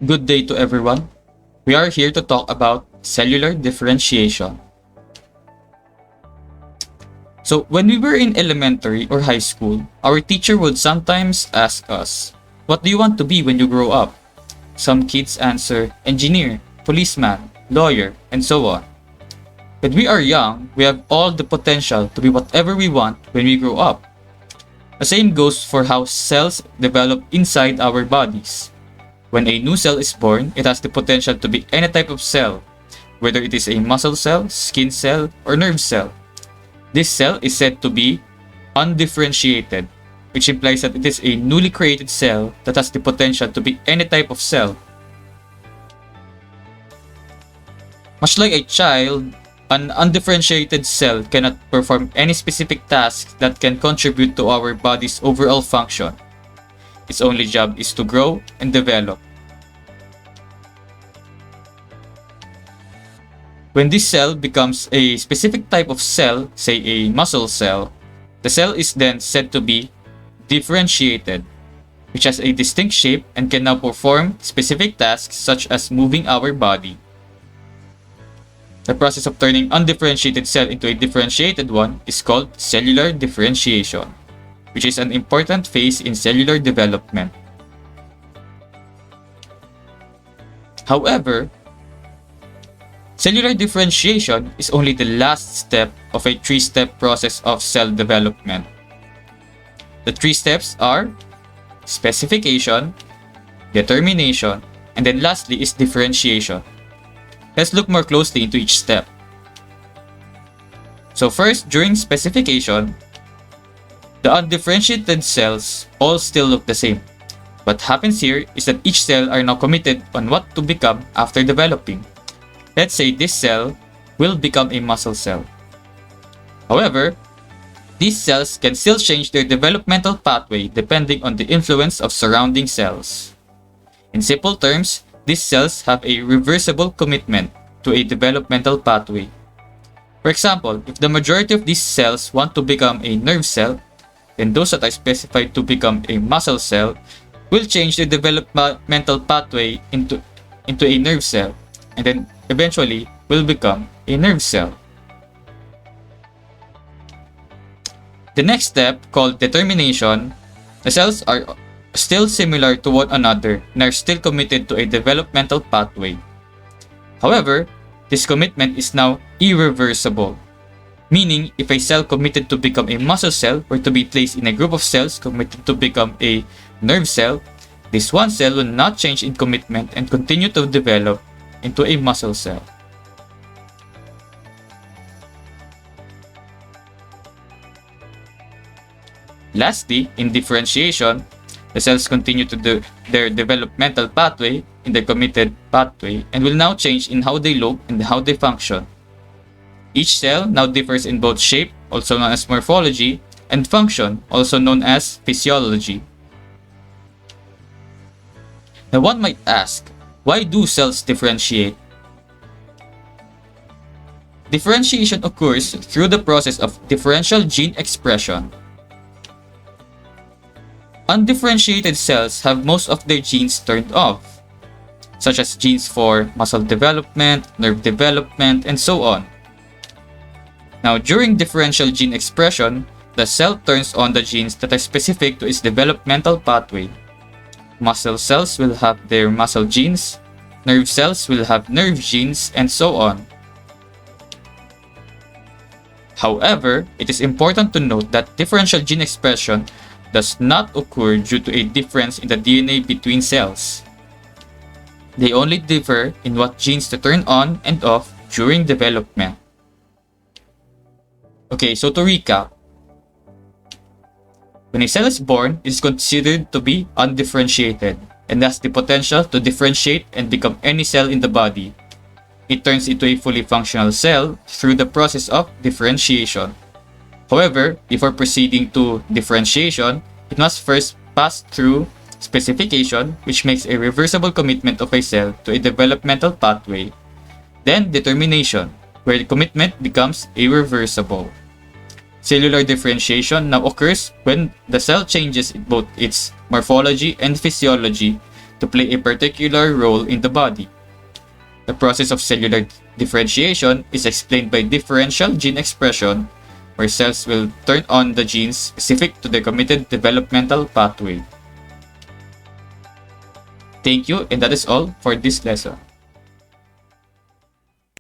Good day to everyone. We are here to talk about cellular differentiation. So, when we were in elementary or high school, our teacher would sometimes ask us, "What do you want to be when you grow up?" Some kids answer, engineer, policeman, lawyer, and so on. When we are young, we have all the potential to be whatever we want when we grow up. The same goes for how cells develop inside our bodies. When a new cell is born, it has the potential to be any type of cell, whether it is a muscle cell, skin cell, or nerve cell. This cell is said to be undifferentiated, which implies that it is a newly created cell that has the potential to be any type of cell. Much like a child, an undifferentiated cell cannot perform any specific task that can contribute to our body's overall function. Its only job is to grow and develop. When this cell becomes a specific type of cell, say a muscle cell, the cell is then said to be differentiated, which has a distinct shape and can now perform specific tasks such as moving our body. The process of turning undifferentiated cell into a differentiated one is called cellular differentiation, which is an important phase in cellular development. However, cellular differentiation is only the last step of a three-step process of cell development. The three steps are specification, determination, and then lastly is differentiation. Let's look more closely into each step. So first, during specification, the undifferentiated cells all still look the same. What happens here is that each cell are now committed on what to become after developing. Let's say this cell will become a muscle cell. However, these cells can still change their developmental pathway depending on the influence of surrounding cells. In simple terms, these cells have a reversible commitment to a developmental pathway. For example, if the majority of these cells want to become a nerve cell, then those that are specified to become a muscle cell will change their developmental pathway into a nerve cell, and then eventually will become a nerve cell. The next step, called determination, the cells are still similar to one another and are still committed to a developmental pathway. However, this commitment is now irreversible, meaning if a cell committed to become a muscle cell were to be placed in a group of cells committed to become a nerve cell, this one cell will not change in commitment and continue to develop into a muscle cell. Lastly, in differentiation, the cells continue to do their developmental pathway in their committed pathway and will now change in how they look and how they function. Each cell now differs in both shape, also known as morphology, and function, also known as physiology. Now one might ask, why do cells differentiate? Differentiation occurs through the process of differential gene expression. Undifferentiated cells have most of their genes turned off, such as genes for muscle development, nerve development, and so on. Now, during differential gene expression, the cell turns on the genes that are specific to its developmental pathway. Muscle cells will have their muscle genes, nerve cells will have nerve genes, and so on. However, it is important to note that differential gene expression does not occur due to a difference in the DNA between cells. They only differ in what genes to turn on and off during development. Okay, so to recap, when a cell is born, it is considered to be undifferentiated and has the potential to differentiate and become any cell in the body. It turns into a fully functional cell through the process of differentiation. However, before proceeding to differentiation, it must first pass through specification, which makes a reversible commitment of a cell to a developmental pathway. Then determination, where the commitment becomes irreversible. Cellular differentiation now occurs when the cell changes both its morphology and physiology to play a particular role in the body. The process of cellular differentiation is explained by differential gene expression, where cells will turn on the genes specific to the committed developmental pathway. Thank you, and that is all for this lesson.